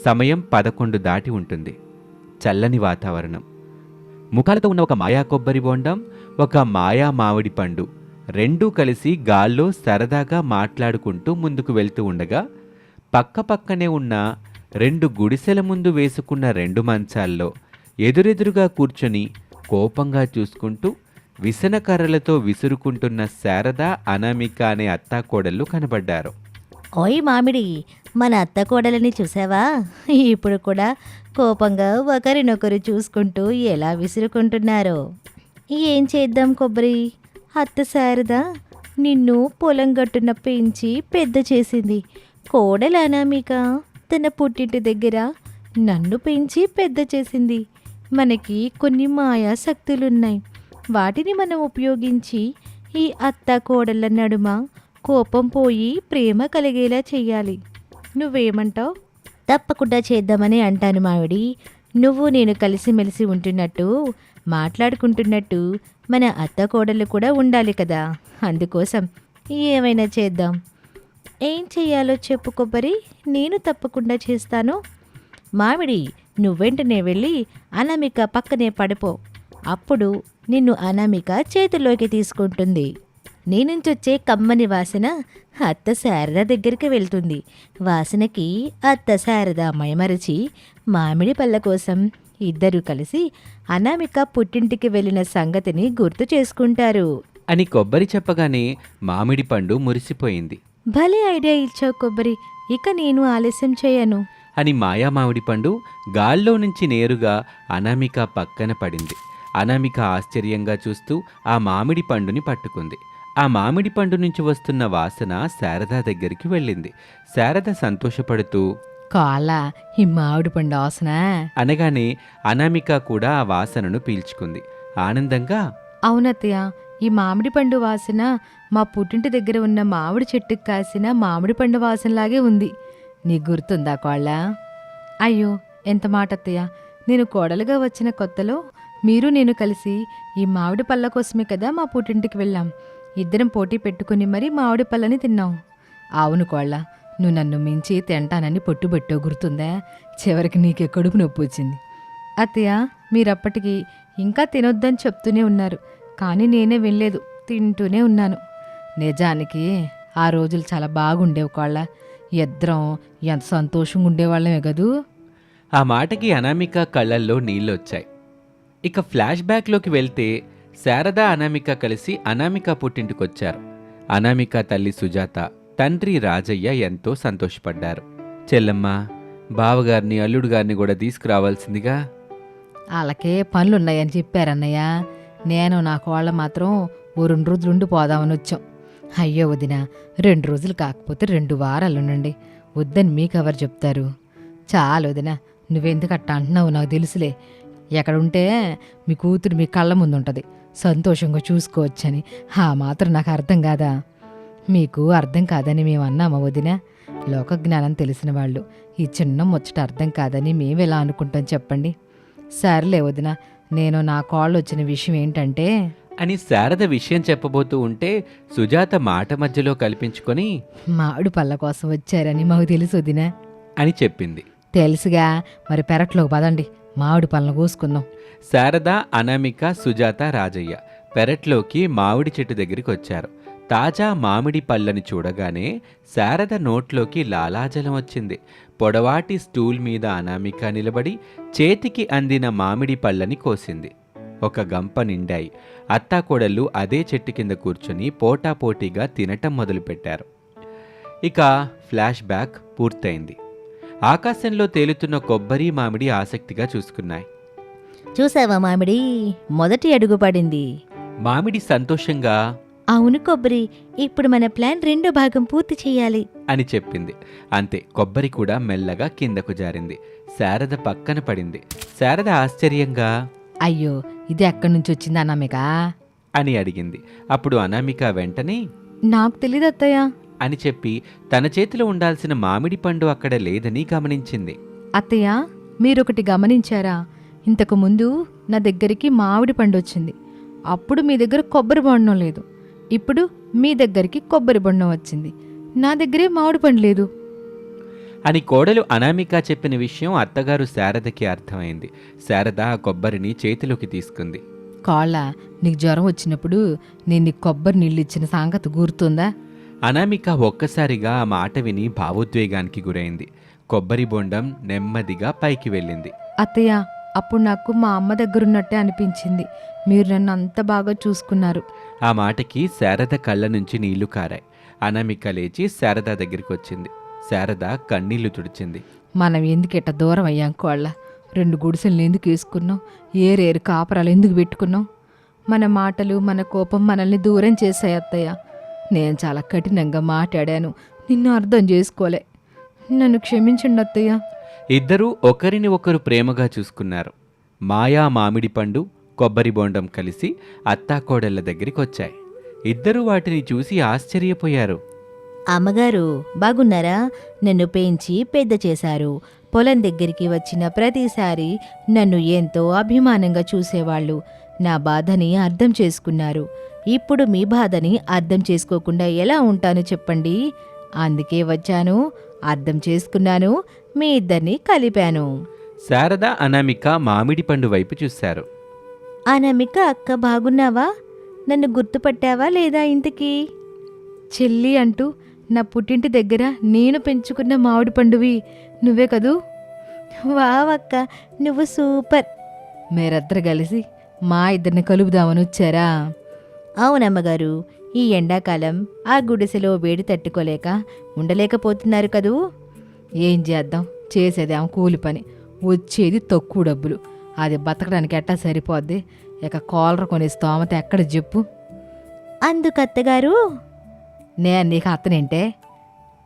సమయం 11 దాటి ఉంటుంది. చల్లని వాతావరణం. ముఖాలతో ఉన్న ఒక మాయా కొబ్బరి బొండం, ఒక మాయా మామిడి పండు రెండూ కలిసి గాల్లో సరదాగా మాట్లాడుకుంటూ ముందుకు వెళ్తూ ఉండగా, పక్కపక్కనే ఉన్న 2 గుడిసెల ముందు వేసుకున్న 2 మంచాల్లో ఎదురెదురుగా కూర్చొని కోపంగా చూసుకుంటూ విసనకర్రలతో విసురుకుంటున్న శారద, అనామిక అనే అత్తాకోడళ్ళు కనబడ్డారు. ఓయ్ మామిడి, మన అత్త కోడలని చూసావా? ఇప్పుడు కూడా కోపంగా ఒకరినొకరు చూసుకుంటూ ఎలా విసురుకుంటున్నారో. ఏం చేద్దాం కొబ్బరి, అత్త శారద నిన్ను పొలం గట్టున పెంచి పెద్ద చేసింది. కోడలు అనామిక తన పుట్టింటి దగ్గర నన్ను పెంచి పెద్ద చేసింది. మనకి కొన్ని మాయా శక్తులున్నాయి. వాటిని మనం ఉపయోగించి ఈ అత్త కోడళ్ళ నడుమ కోపం పోయి ప్రేమ కలిగేలా చెయ్యాలి. నువ్వేమంటావు? తప్పకుండా చేద్దామని అంటాను మావిడి. నువ్వు నేను కలిసిమెలిసి ఉంటున్నట్టు, మాట్లాడుకుంటున్నట్టు మన అత్త కోడళ్ళు కూడా ఉండాలి కదా. అందుకోసం ఏమైనా చేద్దాం. ఏం చెయ్యాలో చెప్పు కొబ్బరి, నేను తప్పకుండా చేస్తాను. మామిడి, నువ్వెంటనే వెళ్ళి అనామిక పక్కనే పడిపో. అప్పుడు నిన్ను అనామిక చేతిలోకి తీసుకుంటుంది. నీ నుంచి వచ్చే కమ్మని వాసన అత్త శారద దగ్గరికి వెళ్తుంది. వాసనకి అత్త శారద మైమరచి మామిడి పళ్ళ కోసం ఇద్దరూ కలిసి అనామిక పుట్టింటికి వెళ్ళిన సంగతిని గుర్తు చేసుకుంటారు అని కొబ్బరి చెప్పగానే మామిడి పండు మురిసిపోయింది. భలే ఐడియా ఇచ్చావు కొబ్బరి, ఇక నేను ఆలస్యం చేయను అని మాయా మామిడి పండు గాల్లో నుంచి నేరుగా అనామిక పక్కన పడింది. అనామిక ఆశ్చర్యంగా చూస్తూ ఆ మామిడి పండుని పట్టుకుంది. ఆ మామిడి పండు నుంచి వస్తున్న వాసన శారద దగ్గరికి వెళ్ళింది. శారద సంతోషపడుతూ, కాలా ఈ మామిడి పండు వాసన అనగానే అనామిక కూడా ఆ వాసనను పీల్చుకుంది. ఆనందంగా, అవునత్తయ్య, ఈ మామిడి పండు వాసన మా పుట్టింటి దగ్గర ఉన్న మామిడి చెట్టుకు కాసిన మామిడి పండు వాసనలాగే ఉంది. నీకు గుర్తుందా కోళ్ళ? అయ్యో ఎంత మాట అత్తయ్య, నేను కోడలుగా వచ్చిన కొత్తలో మీరు నేను కలిసి ఈ మామిడి పళ్ళ కోసమే కదా మా పుట్టింటికి వెళ్ళాం. ఇద్దరం పోటీ పెట్టుకుని మరీ మామిడి పళ్ళని తిన్నాం. అవును కోళ్ళ, నువ్వు నన్ను మించి తింటానని పొట్టుబెట్టో గుర్తుందా? చివరికి నీకే కడుపు నొప్పి వచ్చింది. అత్తయ్య, మీరప్పటికి ఇంకా తినొద్దని చెప్తూనే ఉన్నారు, కానీ నేనే వినలేదు, తింటూనే ఉన్నాను. నిజానికి ఆ రోజులు చాలా బాగుండేవి కోళ్ళ. ఇద్దరం ఎంత సంతోషంగా ఉండేవాళ్ళమే కదూ. ఆ మాటకి అనామిక కళ్ళల్లో నీళ్ళొచ్చాయి. ఇక ఫ్లాష్ బ్యాక్లోకి వెళ్తే శారద, అనామిక కలిసి అనామిక పుట్టింటికొచ్చారు. అనామిక తల్లి సుజాత, తండ్రి రాజయ్య ఎంతో సంతోషపడ్డారు. చెల్లమ్మ, బావగారిని, అల్లుడు గారిని కూడా తీసుకురావాల్సిందిగా. వాళ్ళకే పనులున్నాయని చెప్పారన్నయ్య. నేను నా కోళ్ళ మాత్రం ఓ 2 రోజులు ఉండిపోదామని వచ్చాం. అయ్యో వదిన, 2 రోజులు కాకపోతే 2 వారాలు ఉండండి. వద్దని మీకెవరు చెప్తారు? చాలు వదిన, నువ్వెందుకు అట్టా అంటున్నావు నాకు తెలుసులే. ఎక్కడుంటే మీ కూతురు మీ కళ్ళ ముందు ఉంటుంది, సంతోషంగా చూసుకోవచ్చని. ఆ మాత్రం నాకు అర్థం కాదా? మీకు అర్థం కాదని మేము అన్నామా వదిన? లోకజ్ఞానం తెలిసిన వాళ్ళు ఈ చిన్న ముచ్చట అర్థం కాదని మేమెలా అనుకుంటాం చెప్పండి? సర్లే వదిన, నేను నా కాళ్ళు వచ్చిన విషయం ఏంటంటే అని శారద విషయం చెప్పబోతూ ఉంటే సుజాత మాట మధ్యలో కల్పించుకొని, మామిడి పళ్ళ కోసం వచ్చారని మాకు తెలుసు వదిన అని చెప్పింది. తెలుసుగా, మరి పెరట్లోకి పదండి, మామిడి పళ్ళను కోసుకుందాం. శారద, అనామిక, సుజాత, రాజయ్య పెరట్లోకి మామిడి చెట్టు దగ్గరికి వచ్చారు. తాజా మామిడి పళ్ళని చూడగానే శారద నోట్లోకి లాలాజలం వచ్చింది. పొడవాటి స్టూల్ మీద అనామిక నిలబడి చేతికి అందిన మామిడి పళ్ళని కోసింది. ఒక గంప నిండాయి. అత్తాకోడళ్ళు అదే చెట్టు కింద కూర్చొని పోటాపోటీగా తినటం మొదలుపెట్టారు. ఇక ఫ్లాష్ బ్యాక్ పూర్తయింది. ఆకాశంలో తేలుతున్న కొబ్బరి, మామిడి ఆసక్తిగా చూసుకున్నాయి. చూసావా మామిడి, మొదటి అడుగు పడింది. మామిడి సంతోషంగా, అవును కొబ్బరి, ఇప్పుడు మన ప్లాన్ 2వ భాగం పూర్తి చేయాలి అని చెప్పింది. అంతే, కొబ్బరి కూడా మెల్లగా కిందకు జారింది. శారద పక్కన పడింది. శారద ఆశ్చర్యంగా, అయ్యో ఇది ఎక్కడి నుంచి వచ్చింది అనామిక అని అడిగింది. అప్పుడు అనామిక వెంటనే, నాకు తెలీదు అత్తయ్య అని చెప్పి తన చేతిలో ఉండాల్సిన మామిడి పండు అక్కడ లేదని గమనించింది. అత్తయ్య, మీరొకటి గమనించారా? ఇంతకు ముందు నా దగ్గరికి మామిడి పండు వచ్చింది, అప్పుడు మీ దగ్గర కొబ్బరి బొండం లేదు. ఇప్పుడు మీ దగ్గరికి కొబ్బరి బొండం వచ్చింది, నా దగ్గరే మామిడి పండు లేదు. అని కోడలు అనామిక చెప్పిన విషయం అత్తగారు శారదకి అర్థమైంది. శారద ఆ కొబ్బరిని చేతిలోకి తీసుకుంది. కాళ్ళ నీకు జ్వరం వచ్చినప్పుడు నేను నీకు కొబ్బరి నీళ్ళు ఇచ్చిన సంగతి గుర్తుందా? అనామిక ఒక్కసారిగా ఆ మాట విని భావోద్వేగానికి గురైంది. కొబ్బరి బొండం నెమ్మదిగా పైకి వెళ్ళింది. అత్తయ్య, అప్పుడు నాకు మా అమ్మ దగ్గరున్నట్టే అనిపించింది. మీరు నన్ను అంత బాగా చూసుకున్నారు. ఆ మాటకి శారద కళ్ళ నుంచి నీళ్లు కారాయి. అనామిక లేచి శారద దగ్గరికి వచ్చింది. శారద కన్నీళ్లు తుడిచింది. మనం ఎందుకు ఇట్ట దూరం అయ్యాం కోళ్ళ? 2 గుడిసెలను ఎందుకు వేసుకున్నాం? ఏరేరు కాపరాలు ఎందుకు పెట్టుకున్నాం? మన మాటలు, మన కోపం మనల్ని దూరం చేశాయి అత్తయ్య. నేను చాలా కఠినంగా మాట్లాడాను, నిన్ను అర్థం చేసుకోలే. నన్ను క్షమించండి అత్తయ్య. ఇద్దరూ ఒకరిని ఒకరు ప్రేమగా చూసుకున్నారు. మాయా మామిడి పండు, కొబ్బరి బొండం కలిసి అత్తాకోడళ్ల దగ్గరికొచ్చాయి. ఇద్దరూ వాటిని చూసి ఆశ్చర్యపోయారు. అమ్మగారు బాగున్నారా? నన్ను పెంచి పెద్ద చేశారు. పొలం దగ్గరికి వచ్చిన ప్రతిసారి నన్ను ఎంతో అభిమానంగా చూసేవాళ్ళు. నా బాధని అర్థం చేసుకున్నారు. ఇప్పుడు మీ బాధని అర్థం చేసుకోకుండా ఎలా ఉంటాను చెప్పండి? అందుకే వచ్చాను, అర్థం చేసుకున్నాను, మీ ఇద్దరిని కలిపాను. శారద అనామిక మామిడి పండు వైపు చూశారు. అనామిక అక్క బాగున్నావా? నన్ను గుర్తుపట్టావా లేదా ఇంతకీ? చెల్లి అంటూ నా పుట్టింటి దగ్గర నేను పెంచుకున్న మామిడి పండువి నువ్వే కదూ? వావక్క, నువ్వు సూపర్. మీరిద్దరు కలిసి మా ఇద్దరిని కలుపుదామని వచ్చారా? అవునమ్మగారు, ఈ ఎండాకాలం ఆ గుడిసెలో వేడి తట్టుకోలేక ఉండలేకపోతున్నారు కదూ. ఏం చేద్దాం, చేసేదేమో కూలి పని, వచ్చేది తక్కువ డబ్బులు. అది బతకడానికి ఎట్టా సరిపోద్ది. ఇక కాలర్ కొనే స్తోమత ఎక్కడ చెప్పు? అందుకత్తగారు, నేను నీకు అత్తనేంటే?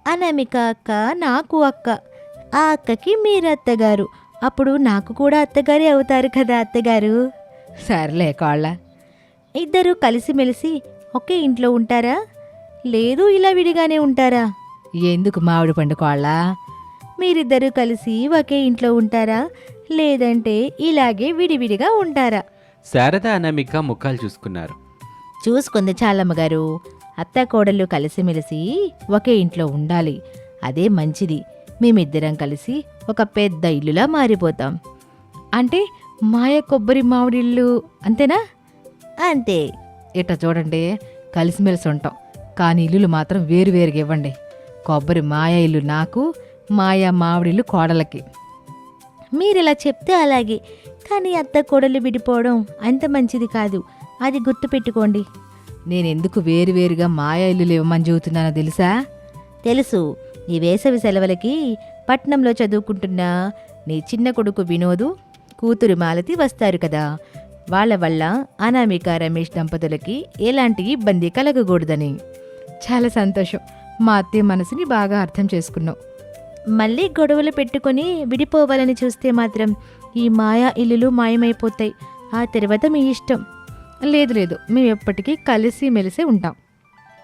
అనామిక అక్క నాకు అక్క, ఆ అక్కకి మీరు అత్తగారు, అప్పుడు నాకు కూడా అత్తగారే అవుతారు కదా అత్తగారు. సర్లే కాళ్ళ. ఇద్దరూ కలిసిమెలిసి ఒకే ఇంట్లో ఉంటారా? లేదు ఇలా విడిగానే ఉంటారా? ఎందుకు మామిడి పండు కాళ్ళ? మీరిద్దరూ కలిసి ఒకే ఇంట్లో ఉంటారా? లేదంటే ఇలాగే విడివిడిగా ఉంటారా? శారద అనామిక ముఖాలు చూసుకున్నారు. చూసుకుంది చాలమ్మగారు, అత్త కోడళ్ళు కలిసిమెలిసి ఒకే ఇంట్లో ఉండాలి. అదే మంచిది. మేమిద్దరం కలిసి ఒక పెద్ద ఇల్లులా మారిపోతాం. అంటే మాయ కొబ్బరి మామిడిళ్ళు అంతేనా? అంతే. ఇట్ట చూడండి, కలిసిమెలిసి ఉంటాం, కానీ ఇల్లులు మాత్రం వేరువేరుగా ఇవ్వండి. కొబ్బరి మాయ ఇల్లు నాకు, మాయా మామిడిల్లు కోడలకి. మీరిలా చెప్తే అలాగే, కానీ అత్త కోడళ్ళు విడిపోవడం అంత మంచిది కాదు, అది గుర్తుపెట్టుకోండి. నేనెందుకు వేరువేరుగా మాయా ఇల్లులు ఇవ్వమని చెబుతున్నానో తెలుసా? తెలుసు. ఈ వేసవి సెలవులకి పట్నంలో చదువుకుంటున్న నీ చిన్న కొడుకు వినోదు, కూతురు మాలతి వస్తారు కదా. వాళ్ళ వల్ల అనామిక రమేష్ దంపతులకి ఎలాంటి ఇబ్బంది కలగకూడదని. చాలా సంతోషం, మా అత్తయ్య మనసుని బాగా అర్థం చేసుకున్నావు. మళ్ళీ గొడవలు పెట్టుకొని విడిపోవాలని చూస్తే మాత్రం ఈ మాయా ఇల్లులు మాయమైపోతాయి. ఆ తర్వాత మీ ఇష్టం. లేదు లేదు, మేము ఎప్పటికీ కలిసి మెలిసి ఉంటాం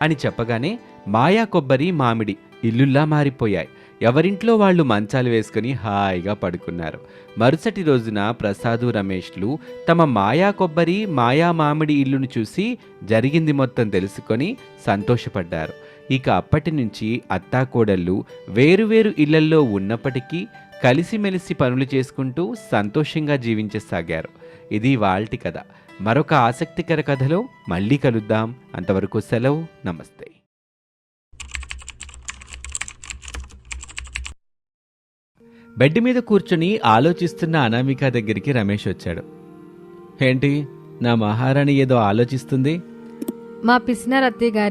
అని చెప్పగానే మాయా కొబ్బరి మామిడి ఇల్లుల్లా మారిపోయాయి. ఎవరింట్లో వాళ్ళు మంచాలు వేసుకుని హాయిగా పడుకున్నారు. మరుసటి రోజున ప్రసాదు రమేష్లు తమ మాయా కొబ్బరి మాయా మామిడి ఇల్లును చూసి జరిగింది మొత్తం తెలుసుకొని సంతోషపడ్డారు. ఇక అప్పటి నుంచి అత్తాకోడళ్ళు వేరువేరు ఇళ్లల్లో ఉన్నప్పటికీ కలిసిమెలిసి పనులు చేసుకుంటూ సంతోషంగా జీవించసాగారు. ఇది వాల్టి కథ. మరొక ఆసక్తికర కథలో మళ్ళీ కలుద్దాం. అంతవరకు సెలవు. నమస్తే. బెడ్ మీద కూర్చుని ఆలోచిస్తున్న అనామిక దగ్గరికి రమేష్ వచ్చాడు. ఏంటి, నా మహారాణి ఏదో ఆలోచిస్తుంది? మా పిసినారు అత్తయ్య గారి